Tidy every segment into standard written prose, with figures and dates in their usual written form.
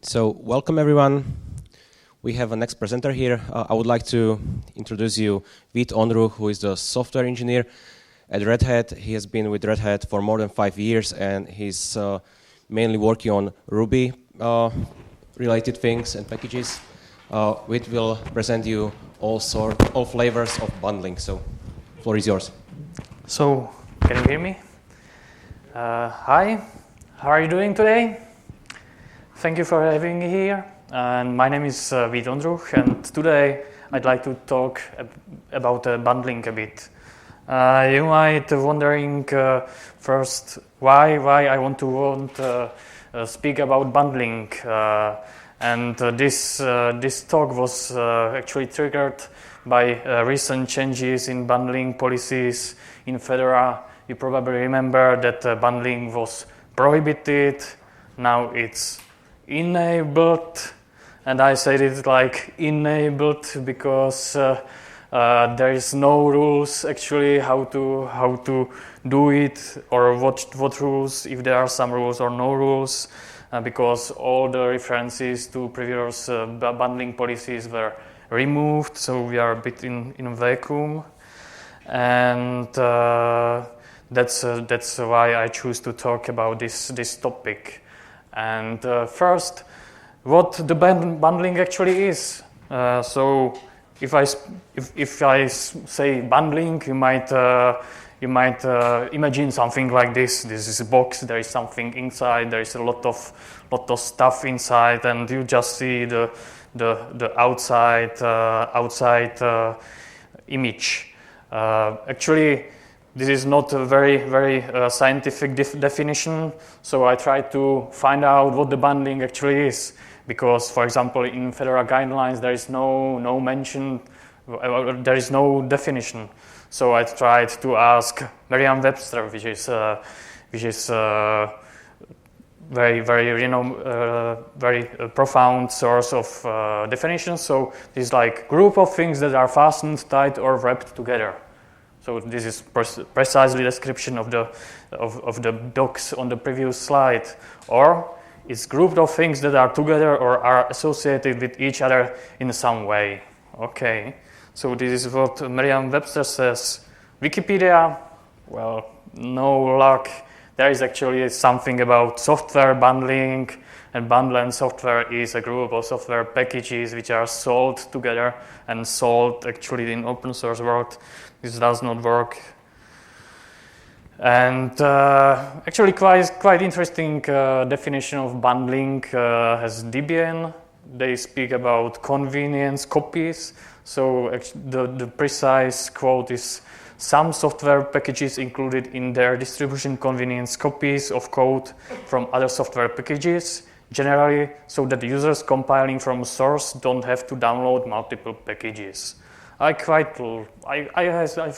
So welcome everyone. We have a next presenter here. I would like to introduce you with Ondruch, who is the software engineer at Red Hat. He has been with Red Hat for more than 5 years, and he's mainly working on Ruby related things and packages. Which will present you all flavors of bundling. So, floor is yours. So, can you hear me? Hi, how are you doing today? Thank you for having me here. And my name is Ondruch, and today I'd like to talk about bundling a bit. You might be wondering first why I want to speak about bundling. This talk was actually triggered by recent changes in bundling policies in Fedora. You probably remember that bundling was prohibited. Now it's enabled, and I said it like enabled because there is no rules actually how to do it, or what rules, if there are some rules or no rules. Because all the references to previous bundling policies were removed, so we are a bit in a vacuum, and that's why I choose to talk about this topic. And first, what the bundling actually is. So if I say bundling, you might imagine something like this. This is a box. There is something inside. There is a lot of stuff inside, and you just see the outside image. Actually, this is not a very scientific definition. So I tried to find out what the bundling actually is, because, for example, in Fedora guidelines there is no mention. There is no definition. So I tried to ask Merriam-Webster, which is very profound source of definitions. So this is like group of things that are fastened, tied, or wrapped together. So this is precisely description of the docs on the previous slide. Or it's grouped of things that are together or are associated with each other in some way. Okay. So this is what Merriam-Webster says. Wikipedia, well, no luck. There is actually something about software bundling, and bundling software is a group of software packages which are sold together and sold actually in open source world. This does not work. And actually quite interesting definition of bundling has Debian. They speak about convenience copies. So the precise quote is, some software packages included in their distribution convenience copies of code from other software packages, generally so that users compiling from source don't have to download multiple packages. I have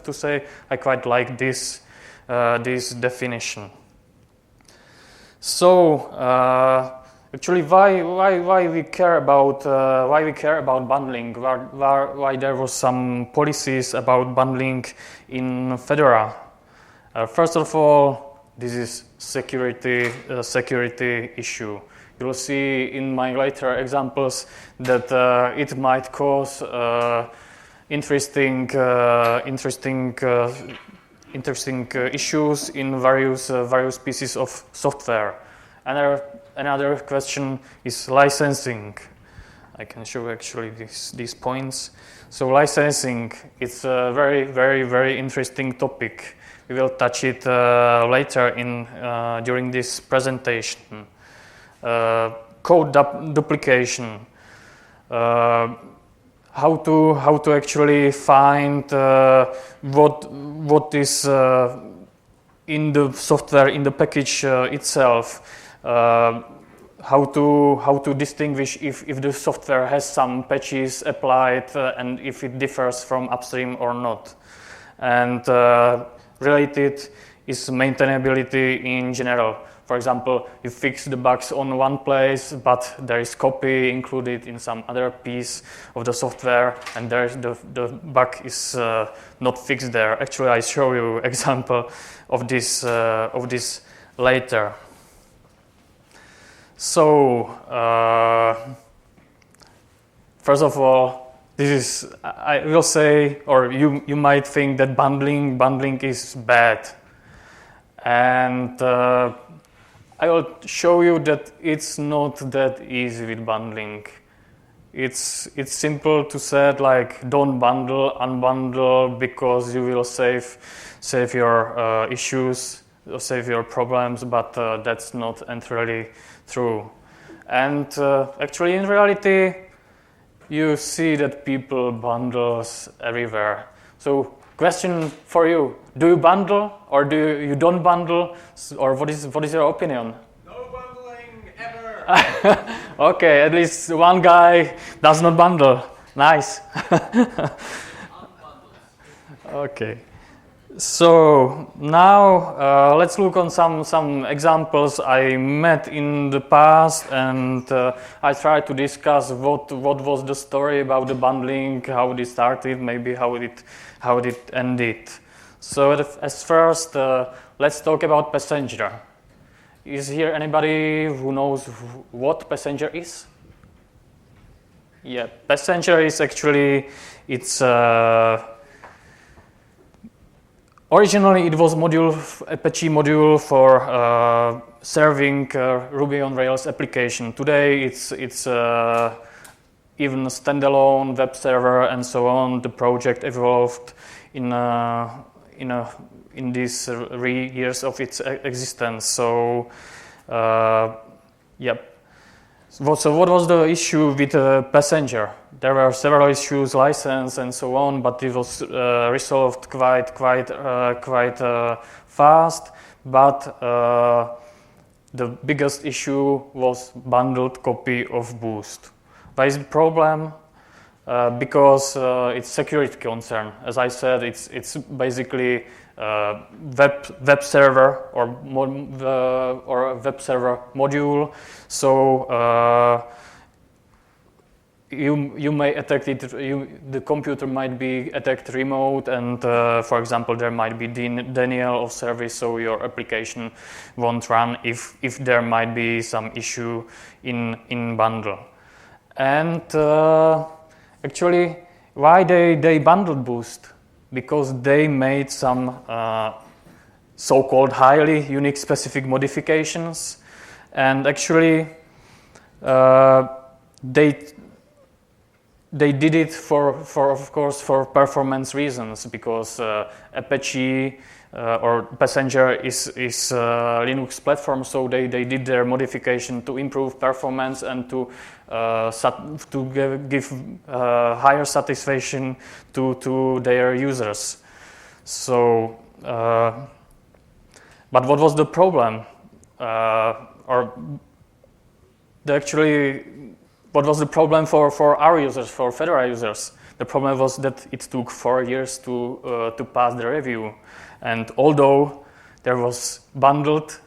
to say I quite like this definition. So actually, why we care about bundling? Why there was some policies about bundling in Fedora? First of all, this is security issue. You will see in my later examples that it might cause interesting issues in various pieces of software. Another question is licensing. I can show actually these points. So licensing, it's a very interesting topic. We will touch it later during this presentation. Code duplication. How to actually find what is in the software, in the package itself. How to distinguish if the software has some patches applied and if it differs from upstream or not. And related is maintainability in general. For example, you fix the bugs on one place, but there is copy included in some other piece of the software, and the bug is not fixed there. Actually, I show you example of this later. So, first of all, this is, I will say, or you might think that bundling is bad. And I will show you that it's not that easy with bundling. It's simple to say like don't bundle, unbundle, because you will save your issues, or save your problems, but that's not entirely true. And actually in reality, you see that people bundles everywhere. So question for you, do you bundle or do you don't bundle, or what is your opinion? No bundling ever. Okay, at least one guy does not bundle. Nice. Okay. So now let's look on some examples I met in the past, and I tried to discuss what was the story about the bundling, how it started, maybe how it ended. So as first, let's talk about passenger. Is here anybody who knows what passenger is? Yeah, passenger is actually, it's originally it was Apache module for serving Ruby on Rails application. Today it's even standalone web server and so on. The project evolved in these 3 years of its existence. So, yep. So what was the issue with passenger? There were several issues, license and so on, but it was resolved quite fast. But the biggest issue was bundled copy of Boost. Why is the problem? Because it's security concern. As I said, it's basically web server or a web server module. So you may attack it. The computer might be attacked remote, and for example, there might be denial of service. So your application won't run if there might be some issue in bundle. And actually, why they bundled Boost? Because they made some so-called highly Unix specific modifications, and actually they did it for of course for performance reasons, because Apache or Passenger is Linux platform, so they did their modification to improve performance and to give higher satisfaction to their users. So, but what was the problem? What was the problem for our users, for Fedora users? The problem was that it took 4 years to pass the review, and although there was bundled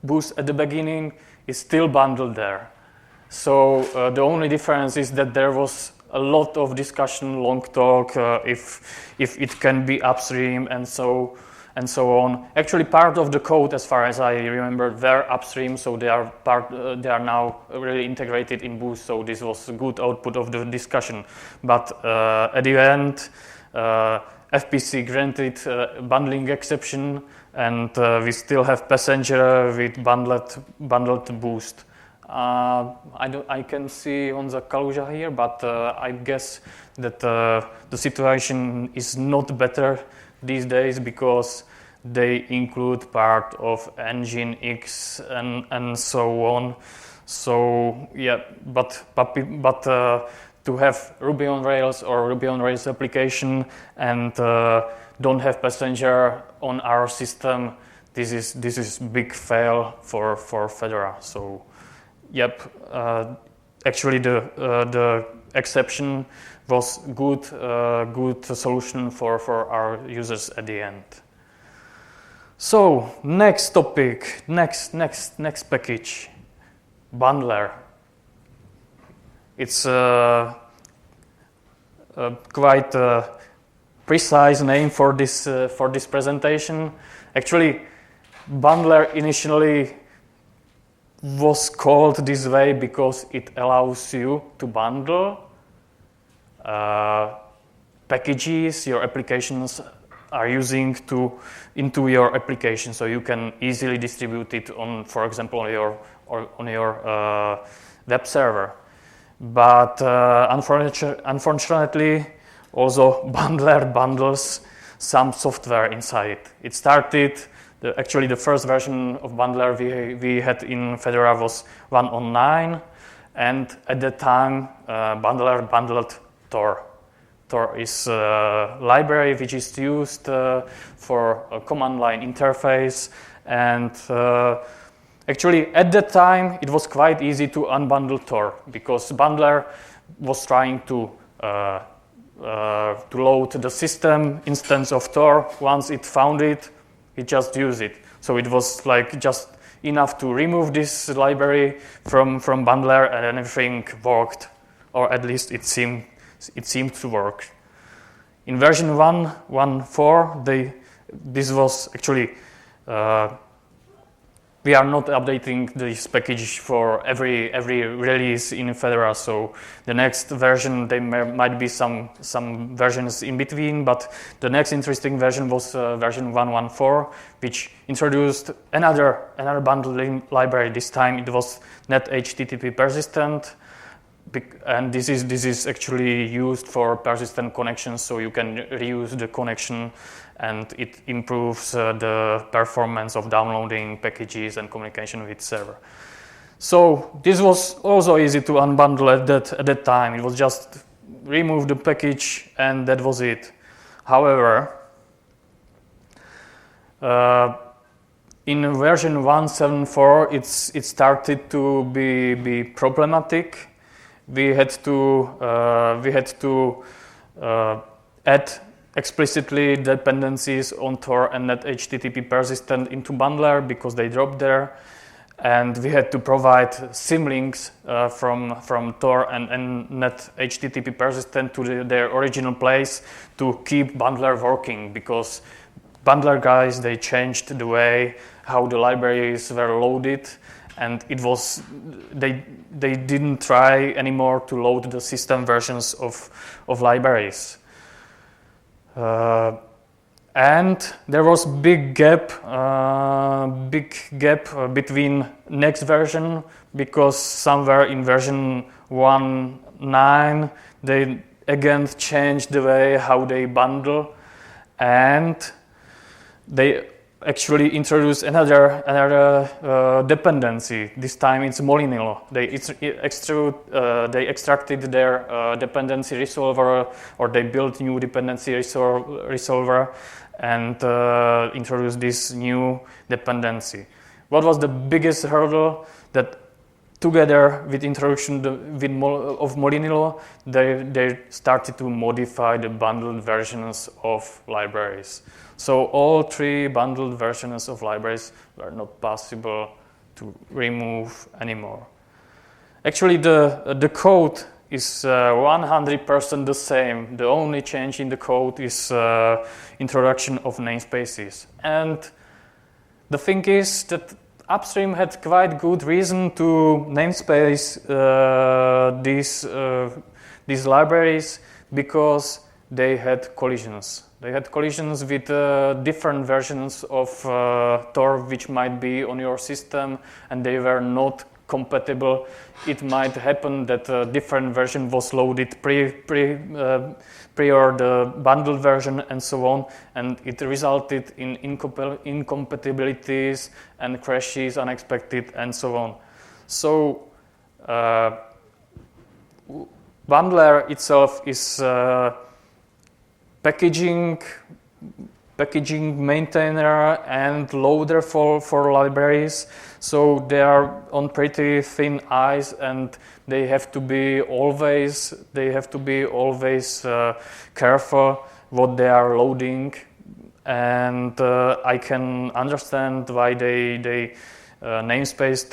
Boost at the beginning, it's still bundled there. So the only difference is that there was a lot of discussion, long talk, if it can be upstream and so on. Actually, part of the code, as far as I remember, were upstream, so they are now really integrated in Boost. So this was a good output of the discussion. But at the end, FPC granted bundling exception, and we still have Passenger with bundled Boost. I can see on the Kaluja here, but I guess that the situation is not better these days, because they include part of Nginx and so on. So yeah, but to have Ruby on Rails or Ruby on Rails application and don't have Passenger on our system, this is big fail for Fedora. So yep, actually the exception was good solution for our users at the end. So next topic, next package, bundler. It's quite a precise name for this presentation. Actually, bundler initially was called this way because it allows you to bundle packages your applications are using into your application, so you can easily distribute it on, for example, on your web server. But unfortunately, also bundler bundles some software inside it. It started. Actually, the first version of bundler we had in Fedora was 1.9, and at that time, bundler bundled Tor. Tor is a library which is used for a command line interface, and actually at that time it was quite easy to unbundle Tor because bundler was trying to load the system instance of Tor. Once it found it, it just used it. So it was like just enough to remove this library from bundler and everything worked, or at least it seemed to work. In version 1.1.4, this was actually we are not updating this package for every release in Fedora. So the next version, there might be some versions in between, but the next interesting version was version 1.1.4, which introduced another bundling library. This time it was NetHTTP persistent, and this is actually used for persistent connections, so you can reuse the connection, and it improves the performance of downloading packages and communication with server. So this was also easy to unbundle at that time. It was just remove the package and that was it. However, in version 1.7.4, it started to be problematic. We had to add explicitly dependencies on Tor and NetHTTP persistent into bundler because they dropped there, and we had to provide symlinks from Tor and NetHTTP persistent to their original place to keep bundler working, because bundler guys, they changed the way how the libraries were loaded, and it was they didn't try anymore to load the system versions of libraries. And there was big gap between next version, because somewhere in version 1.9 they again changed the way how they bundle, and they actually introduced another dependency. This time it's Molinillo. They extracted their dependency resolver, or they built new dependency resolver and introduced this new dependency. What was the biggest hurdle? That together with introduction of Molinillo, they started to modify the bundled versions of libraries. So all three bundled versions of libraries were not possible to remove anymore. Actually, the code is 100% the same. The only change in the code is introduction of namespaces. And the thing is that upstream had quite good reason to namespace these libraries, because they had collisions. They had collisions with different versions of Tor which might be on your system, and they were not compatible. It might happen that a different version was loaded prior the bundled version and so on, and it resulted in incompatibilities and crashes unexpected and so on. So bundler itself is packaging maintainer and loader for libraries, so they are on pretty thin ice, and they have to be always careful what they are loading. And I can understand why they namespaced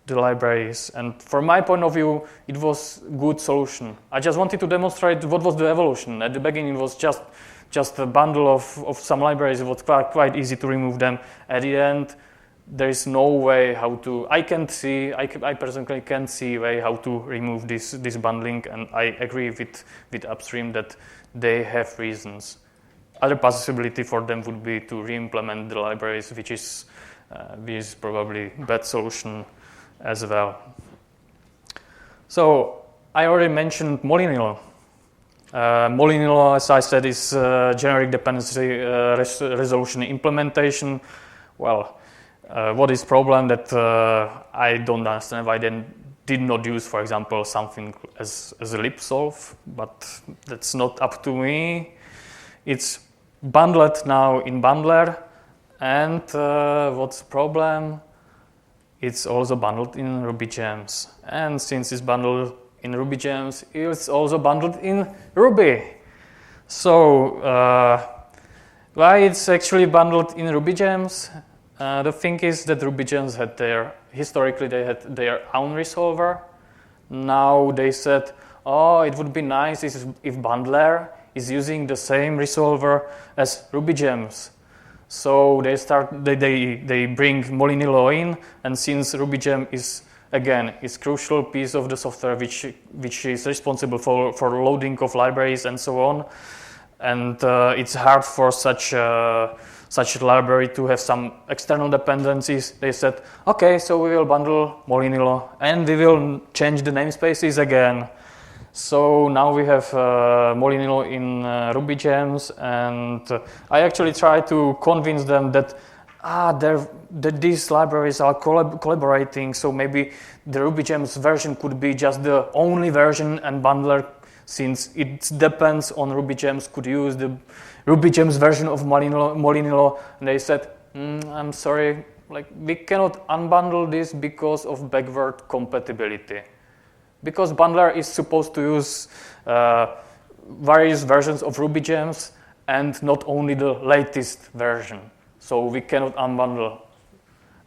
the libraries, and from my point of view it was a good solution. I just wanted to demonstrate what was the evolution. At the beginning it was just a bundle of some libraries. It was quite easy to remove them. At the end there is no way how to. I personally can't see a way how to remove this bundling, and I agree with upstream that they have reasons. Other possibility for them would be to re-implement the libraries, which is probably a bad solution as well. So I already mentioned Molinillo. Molinillo, as I said, is generic dependency resolution implementation. Well, what is problem that I don't understand why they did not use, for example, something as a libsolve, but that's not up to me. It's bundled now in bundler, and what's the problem? It's also bundled in RubyGems, and since it's bundled in RubyGems, it's also bundled in Ruby. So why it's actually bundled in RubyGems? The thing is that RubyGems had historically they had their own resolver. Now they said, oh, it would be nice if bundler is using the same resolver as RubyGems. So they bring Molinillo in, and since RubyGem is crucial piece of the software which is responsible for loading of libraries and so on, and it's hard for such a library to have some external dependencies. They said, okay, so we will bundle Molinillo and we will change the namespaces again. So now we have Molinillo in RubyGems, and I actually try to convince them that these libraries are collaborating, so maybe the RubyGems version could be just the only version, and bundler, since it depends on RubyGems, could use the RubyGems version of Molinillo. And they said, I'm sorry, we cannot unbundle this because of backward compatibility. Because bundler is supposed to use various versions of RubyGems and not only the latest version. So we cannot unbundle.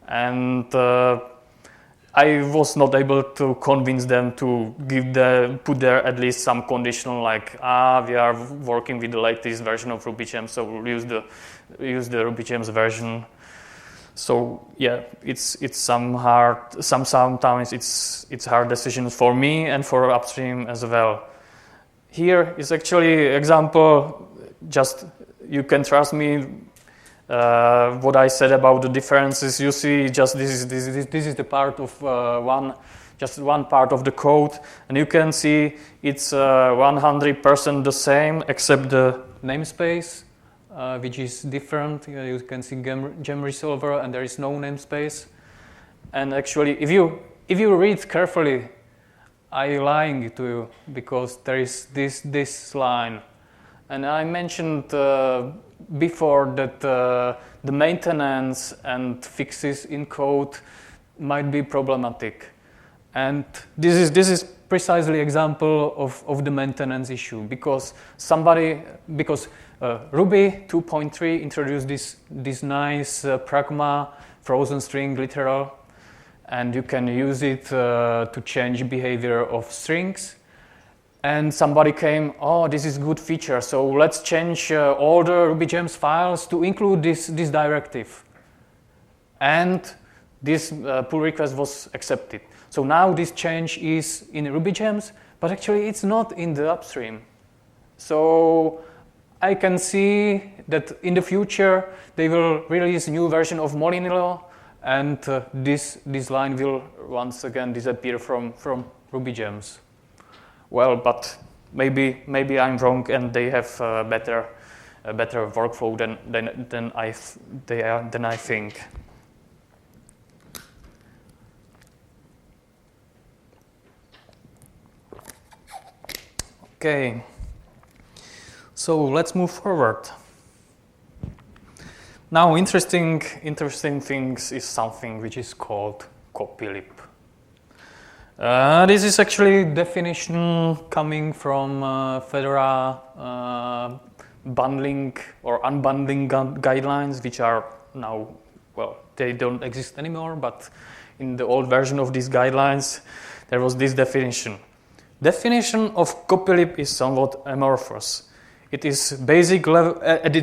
And I was not able to convince them to put there at least some conditional like, we are working with the latest version of RubyGems, so we'll use the RubyGems version. So yeah, it's sometimes it's hard decisions for me and for upstream as well. Here is actually one example. Just you can trust me. What I said about the differences. You see, just this is the part of one part of the code, and you can see it's 100% the same except the namespace. Which is different. You can see gem resolver, and there is no namespace. And actually, if you read carefully, I'm lying to you because there is this line. And I mentioned before that the maintenance and fixes in code might be problematic, and this is precisely example of the maintenance issue because Ruby 2.3 introduced this nice pragma frozen string literal, and you can use it to change behavior of strings. And somebody came, oh, this is good feature, so let's change all the RubyGems files to include this directive. And this pull request was accepted. So now this change is in RubyGems, but actually it's not in the upstream. So I can see that in the future they will release a new version of Molinillo, and this line will once again disappear from RubyGems. Well, but maybe I'm wrong, and they have a better workflow than I think. Okay. So let's move forward. Now, interesting things is something which is called CopyLip. This is actually definition coming from Fedora bundling or unbundling guidelines, which are now, well, they don't exist anymore, but in the old version of these guidelines, there was this definition. Definition of CopyLip is somewhat amorphous. It is basic level, at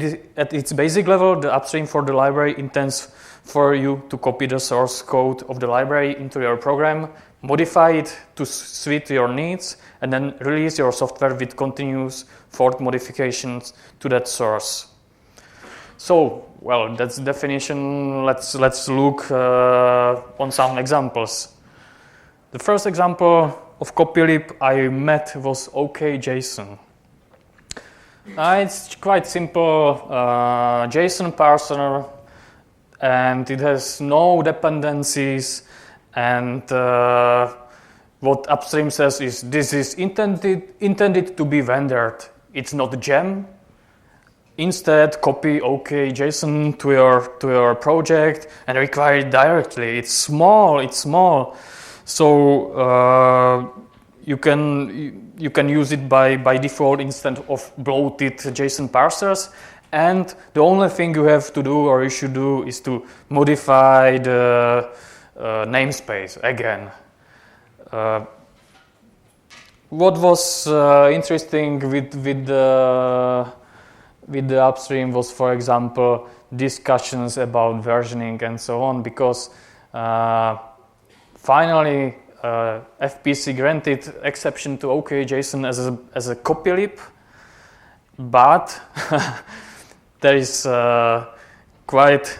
its basic level, the upstream for the library intends for you to copy the source code of the library into your program, modify it to suit your needs, and then release your software with continuous forward modifications to that source. So, well, that's the definition. Let's look on some examples. The first example of CopyLip I met was OKJSON. It's quite simple JSON parser, and it has no dependencies, and what upstream says is this is intended to be rendered. It's not a gem. Instead, copy OKJSON to your project and require it directly. It's small. So you can use it by default instead of bloated JSON parsers. And the only thing you have to do, or you should do, is to modify the namespace again. What was interesting with the upstream was, for example, discussions about versioning and so on, because finally FPC granted exception to OKJSON as a CopyLip, but there is quite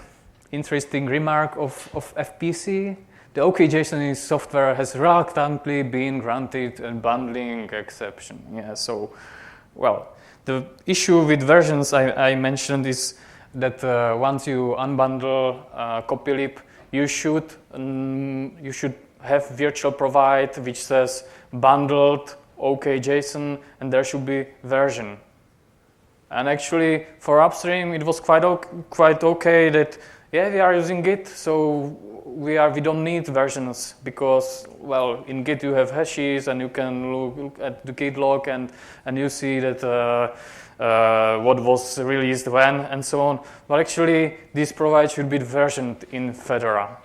interesting remark of FPC. The OKJSON software has reluctantly been granted a bundling exception. Yeah, so, well, the issue with versions I mentioned is that once you unbundle CopyLip, you should have virtual provide which says bundled OKJSON, and there should be version. And actually, for upstream, it was quite okay that we are using Git, so we don't need versions because, well, in Git you have hashes and you can look at the Git log and you see that what was released when and so on. But actually, this provide should be versioned in Fedora.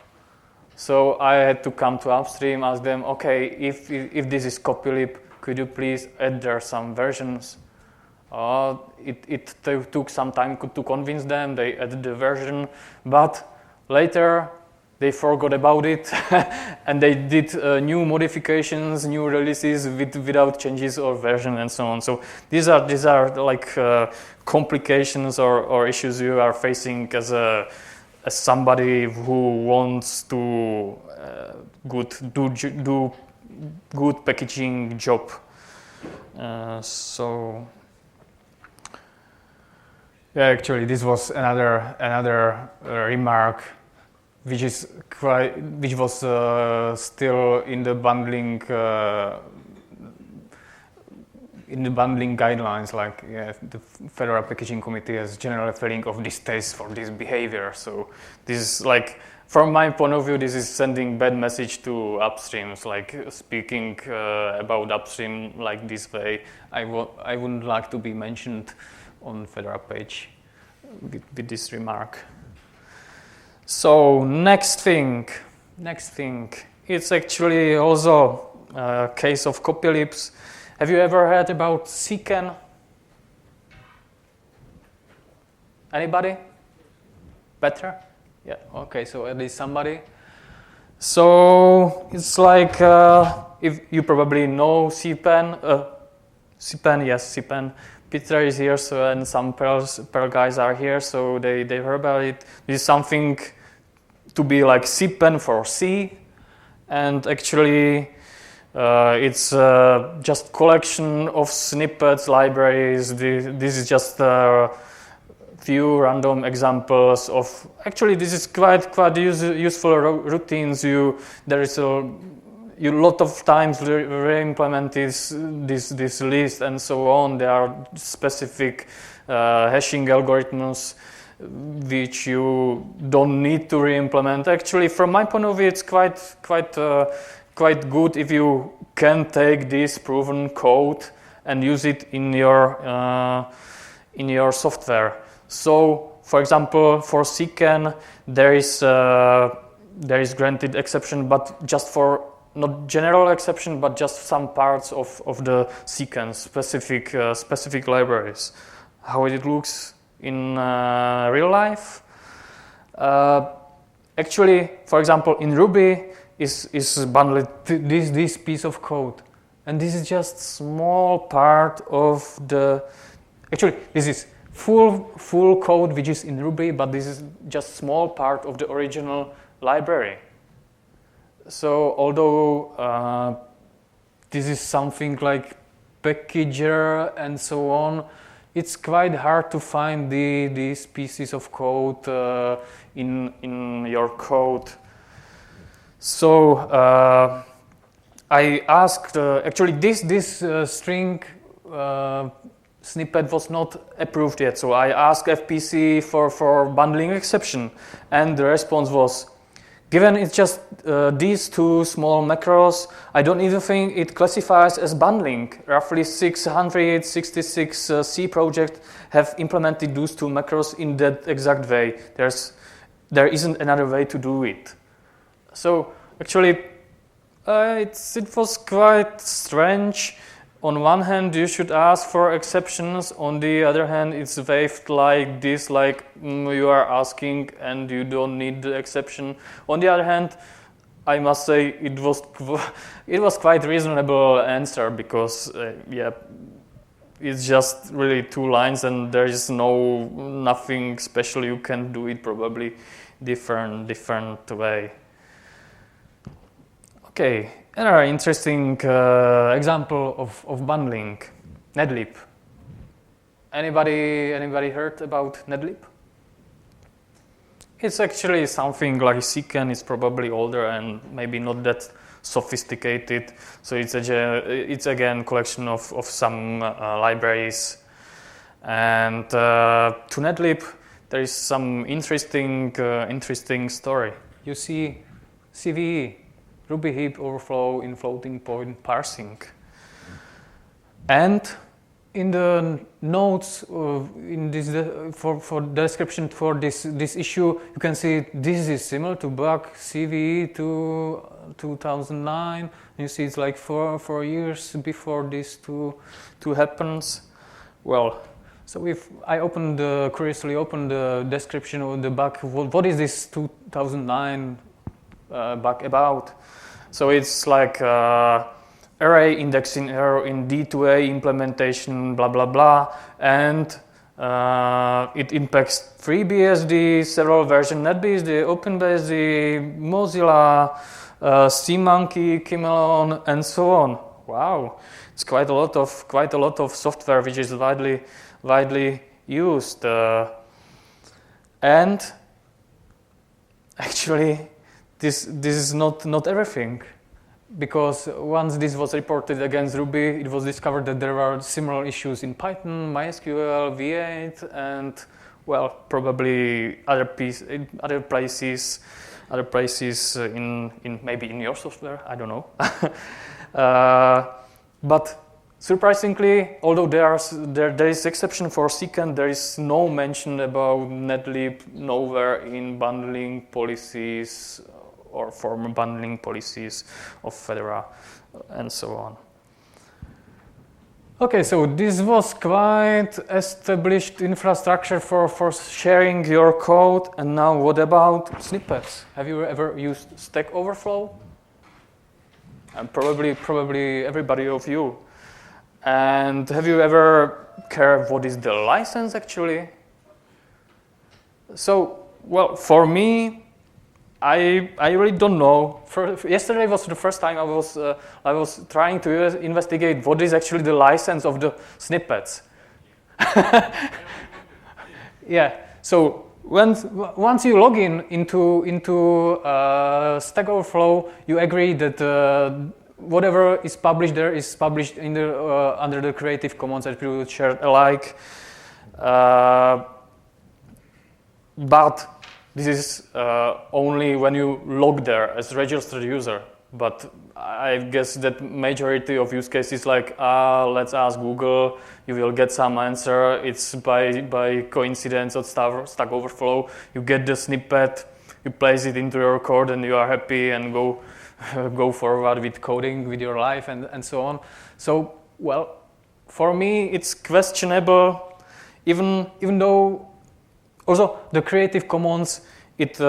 So I had to come to upstream, ask them, okay, if this is CopyLip, could you please add there some versions? It took some time to convince them. They added the version, but later they forgot about it and they did new modifications, new releases without changes or version and so on. So these are like complications or issues you are facing as somebody who wants to do good packaging job. So. Yeah, actually, this was another remark, which was still in the bundling guidelines. Like, the Fedora Packaging Committee has generally feeling of distaste for this behavior. So this is like, from my point of view, this is sending bad message to upstreams. Like speaking about upstream like this way, I wouldn't like to be mentioned on Fedora page with this remark. So next thing, it's actually also a case of CopyLips. Have you ever heard about CCAN? Anybody? Better? Yeah, okay, so at least somebody. So it's like, if you probably know CPAN, yes, CPAN. Peter is here, so, and some Perl guys are here, so they heard about it. This is something to be like CPAN for C, and actually it's just collection of snippets, libraries. This is just a few random examples of. Actually, this is quite useful routines. There is a lot of times re-implement this list and so on. There are specific hashing algorithms which you don't need to re-implement. Actually, from my point of view, it's quite good if you can take this proven code and use it in your software. So, for example, for CCAN, there is granted exception, but just for not general exception, but just some parts of the CCAN specific libraries. How it looks in real life? actually, for example, in Ruby is bundled this piece of code. And this is just small part of the, actually, this is full code which is in Ruby, but this is just small part of the original library. So although this is something like packager and so on, it's quite hard to find these pieces of code in your code. So I asked, actually this string snippet was not approved yet, so I asked FPC for bundling exception, and the response was, given it's just these two small macros, I don't even think it classifies as bundling. Roughly 666 C projects have implemented those two macros in that exact way. There isn't another way to do it. So actually, it was quite strange. On one hand, you should ask for exceptions. On the other hand, it's waved like this, like you are asking and you don't need the exception. On the other hand, I must say it was quite reasonable answer because yeah, it's just really 2 lines and there is nothing special. You can do it probably different way. Okay, another interesting example of bundling, NedLip. Anybody heard about NedLip? It's actually something like Secan. It's probably older and maybe not that sophisticated. So it's again collection of some libraries. And to NedLip, there is some interesting story. You see CVE. Ruby heap overflow in floating point parsing. And in the notes in this for the description for this issue, you can see this is similar to bug CVE to 2009. You see it's like 4 years before this two happens. Well, so if I curiously opened the description of the bug, what is this 2009 bug about? So it's like array indexing error in D2A implementation, blah blah blah, and it impacts FreeBSD, several versions, NetBSD, OpenBSD, Mozilla, SeaMonkey, Kimelon, and so on. Wow, it's quite a lot of software which is widely used, and actually. This is not everything, because once this was reported against Ruby, it was discovered that there are similar issues in Python, MySQL, V8, and well, probably other places in maybe in your software. I don't know. But surprisingly, although there is exception for Secan, there is no mention about NedLip nowhere in bundling policies or former bundling policies of Fedora, and so on. Okay, so this was quite established infrastructure for sharing your code, and now what about snippets? Have you ever used Stack Overflow? And probably everybody of you. And have you ever cared what is the license actually? So, well, for me, I really don't know. Yesterday was the first time I was trying to investigate what is actually the license of the snippets. Yeah. So once you log into Stack Overflow, you agree that whatever is published there is published in the under the Creative Commons attribute shared alike. But this is only when you log there as registered user. But I guess that majority of use cases like, let's ask Google, you will get some answer. It's by coincidence of Stack Overflow. You get the snippet, you place it into your code, and you are happy and go forward with coding with your life and so on. So, well, for me, it's questionable, even though also the Creative Commons, it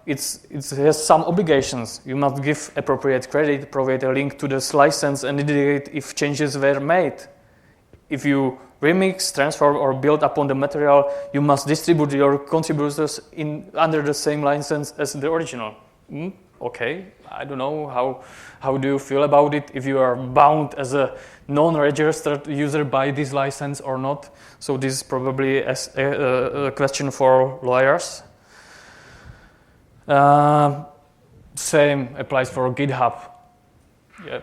it has some obligations. You must give appropriate credit, provide a link to this license, and indicate if changes were made. If you remix, transform, or build upon the material, you must distribute your contributors under the same license as the original. Okay, I don't know, how do you feel about it, if you are bound as a non-registered user by this license or not? So this is probably a question for lawyers. Same applies for GitHub. Yeah.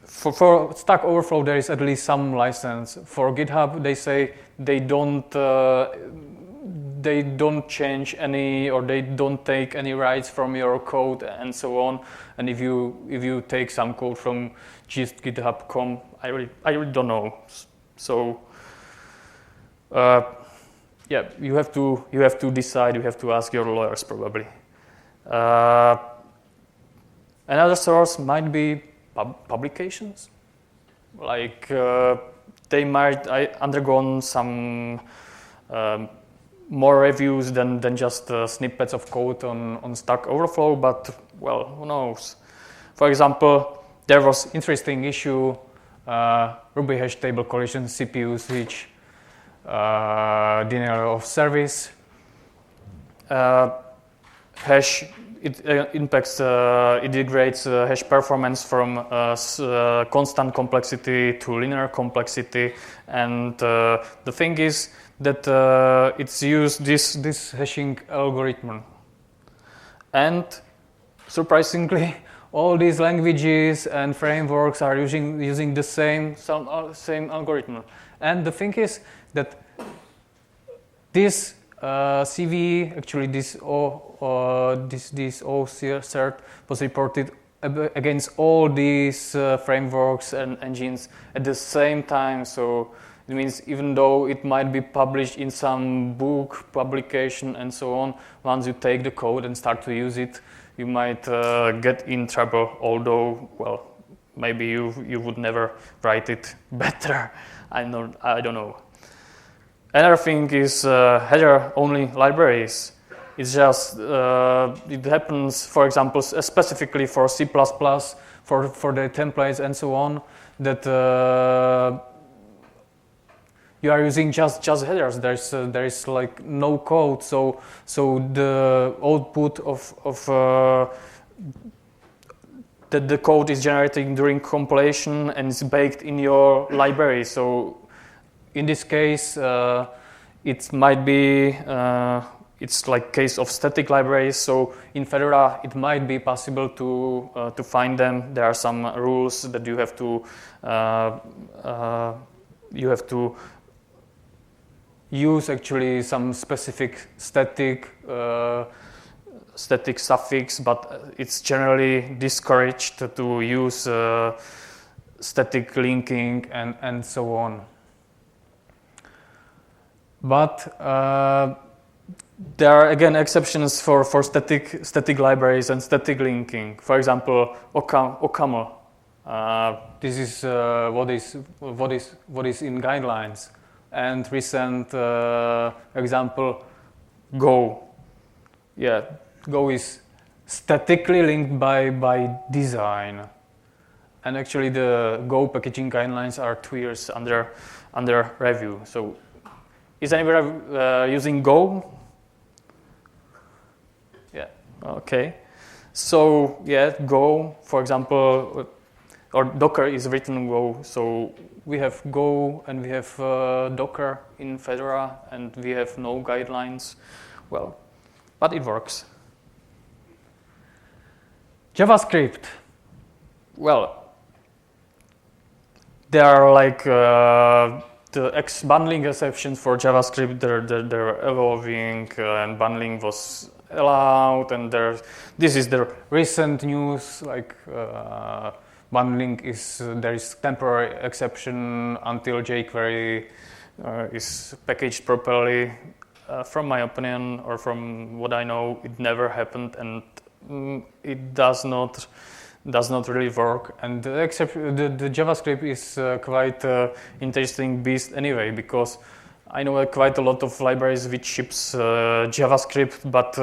For Stack Overflow, there is at least some license. For GitHub, they say they don't change any, or they don't take any rights from your code and so on. And if you take some code from just GitHub.com, I really don't know. So yeah, you have to decide. You have to ask your lawyers probably. Another source might be publications, like they might undergone some more reviews than just snippets of code on Stack Overflow, but well, who knows? For example, there was interesting issue Ruby hash table collision CPU switch denial of service. Hash it impacts, it degrades hash performance from constant complexity to linear complexity, and the thing is that it's used this hashing algorithm, and surprisingly, all these languages and frameworks are using the same algorithm. And the thing is that this CV, actually this OCert was reported against all these frameworks and engines at the same time. So it means even though it might be published in some book, publication, and so on, once you take the code and start to use it, you might get in trouble. Although, well, maybe you would never write it better. I don't know. Another thing is header-only libraries. It's just, it happens, for example, specifically for C++, for the templates and so on, that you are using just headers. There is like no code, so the output of that the code is generating during compilation and is baked in your library. So in this case, it might be it's like case of static libraries. So in Fedora, it might be possible to find them. There are some rules that you have to use actually some specific static suffix, but it's generally discouraged to use static linking and so on. But there are again exceptions for static libraries and static linking. For example, OCaml. This is what is in guidelines. And recent example, Go. Yeah, Go is statically linked by design. And actually, the Go packaging guidelines are 2 years under review. So, is anybody using Go? Yeah. Okay. So yeah, Go, for example, or Docker is written in Go. So we have Go and we have Docker in Fedora, and we have no guidelines. Well, but it works. JavaScript. Well, there are like the bundling exceptions for JavaScript. They're evolving, and bundling was allowed. And this is the recent news. Like bundling there is temporary exception until jQuery is packaged properly. From my opinion, or from what I know, it never happened, and it does not really work. And the JavaScript is quite interesting beast anyway, because I know quite a lot of libraries which ships JavaScript, but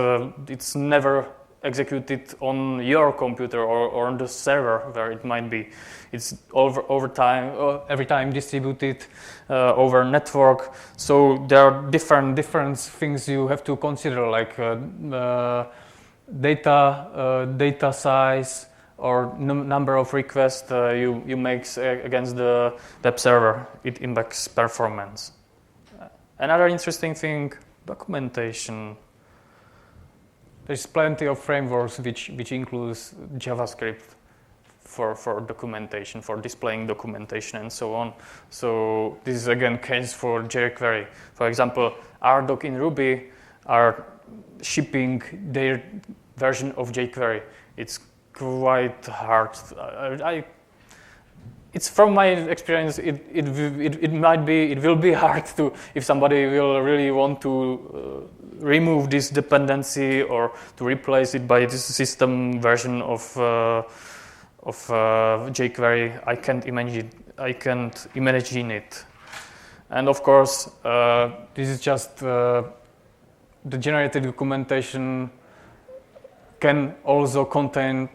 it's never executed on your computer or on the server where it might be. It's every time distributed over network. So there are different things you have to consider, like data size or number of requests you make against the web server. It impacts performance. Another interesting thing, documentation. There's plenty of frameworks which includes JavaScript for documentation, for displaying documentation and so on. So this is again case for jQuery. For example, RDoc in Ruby are shipping their version of jQuery. It's quite hard. It's from my experience. It will be hard to, if somebody will really want to remove this dependency or to replace it by this system version of jQuery. I can't imagine it. And of course, this is just the generated documentation can also contain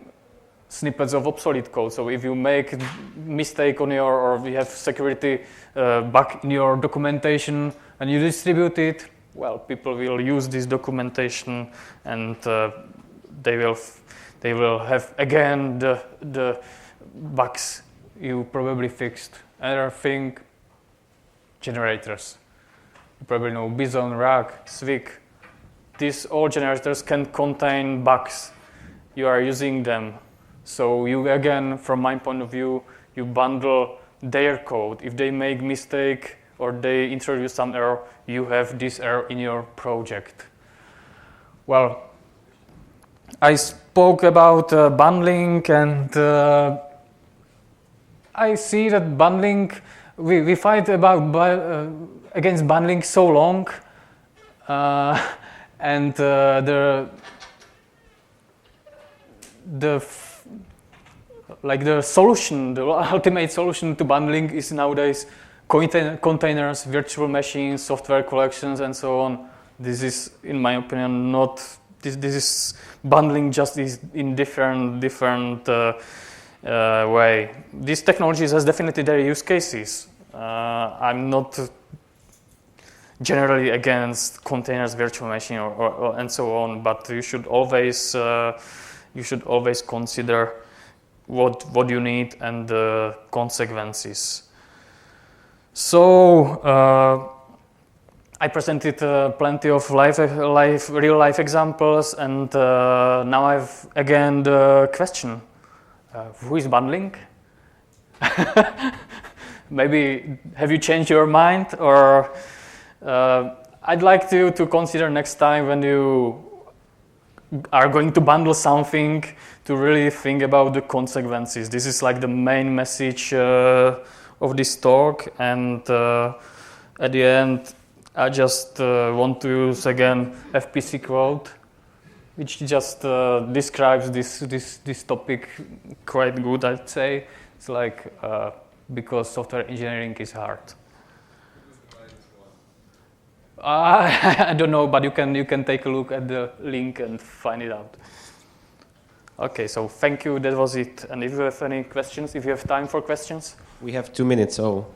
snippets of obsolete code. So if you make a mistake on your, or you have security bug in your documentation and you distribute it, well, people will use this documentation and they will have again the bugs you probably fixed. Another thing, generators. You probably know Bison, Rag, Swig. These all generators can contain bugs. You are using them. So you, again, from my point of view, you bundle their code. If they make mistake or they introduce some error, you have this error in your project. Well, I spoke about bundling, and I see that bundling, we fight against bundling so long, and the solution, the ultimate solution to bundling is nowadays containers, virtual machines, software collections, and so on. This is, in my opinion, not. This is bundling just is in different way. These technologies has definitely their use cases. I'm not generally against containers, virtual machine, or and so on. But you should always consider what you need and the consequences. So I presented plenty of real life examples, and now I've again the question: who is bundling? Maybe have you changed your mind, or I'd like you to consider next time when you are going to bundle something to really think about the consequences. This is like the main message of this talk, and at the end I just want to use again FPC quote, which just describes this topic quite good, I'd say. It's like because software engineering is hard. I don't know, but you can take a look at the link and find it out. Okay, so thank you. That was it. And if you have any questions, if you have time for questions, we have 2 minutes. So.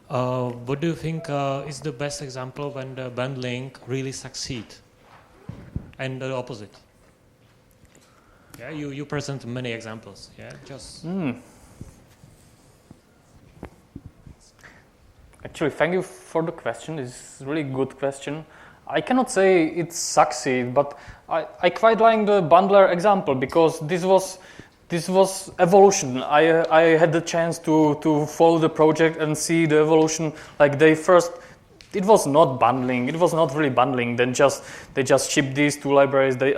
What do you think is the best example when the bundling really succeeds, and the opposite? Yeah, you present many examples. Yeah, just. Actually, thank you for the question. It's a really good question. I cannot say it succeeds, but I quite like the bundler example because this was evolution. I had the chance to follow the project and see the evolution. Like it was not bundling. It was not really bundling. Then they just shipped these two libraries. They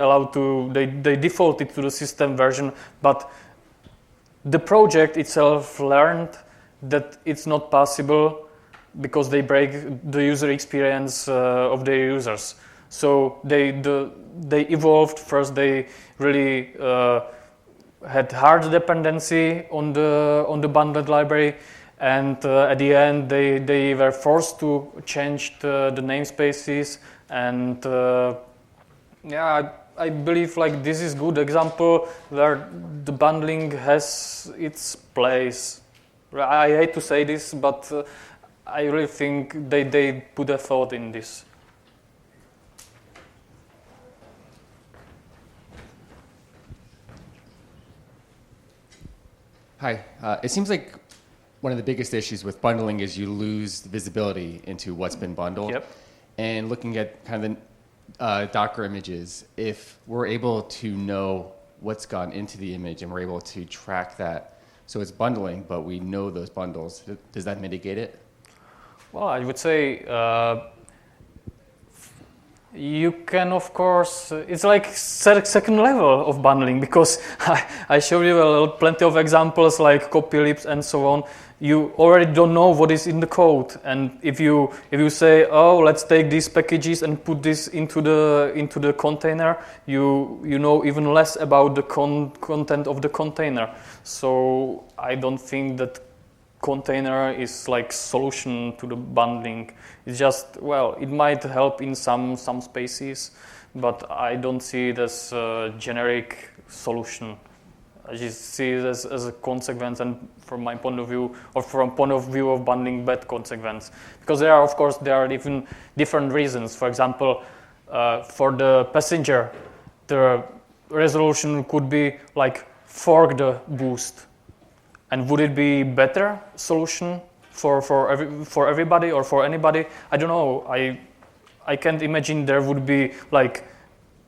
defaulted to the system version, but the project itself learned that it's not possible because they break the user experience of their users. So they evolved. First, they really had hard dependency on the bundled library, and at the end they were forced to change the namespaces. And yeah, I believe like this is good example where the bundling has its place. I hate to say this, but I really think they put a thought in this. Hi. It seems like one of the biggest issues with bundling is you lose visibility into what's been bundled. Yep. And looking at kind of the Docker images, if we're able to know what's gone into the image and we're able to track that, so it's bundling, but we know those bundles, does that mitigate it? Well, I would say you can, of course, it's like second level of bundling, because I showed you plenty of examples like CopyLip and so on. You already don't know what is in the code, and if you say, oh, let's take these packages and put this into the container, you know even less about the content of the container. So I don't think that container is like solution to the bundling. It's just, well, it might help in some spaces, but I don't see it as a generic solution. I just see it as a consequence, and from my point of view, or from point of view of bundling, bad consequence. Because there are even different reasons. For example, for the passenger, the resolution could be like fork the boost. And would it be better solution for everybody or for anybody? I don't know. I can't imagine there would be like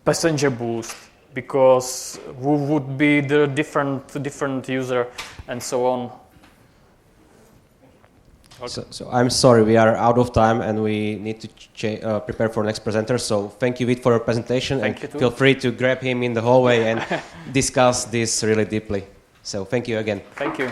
passenger boost, because who would be the different user and so on. Okay. So I'm sorry, we are out of time and we need to prepare for next presenter. So thank you, Vít, for your presentation. Thank and you feel free to grab him in the hallway and discuss this really deeply. So thank you again. Thank you.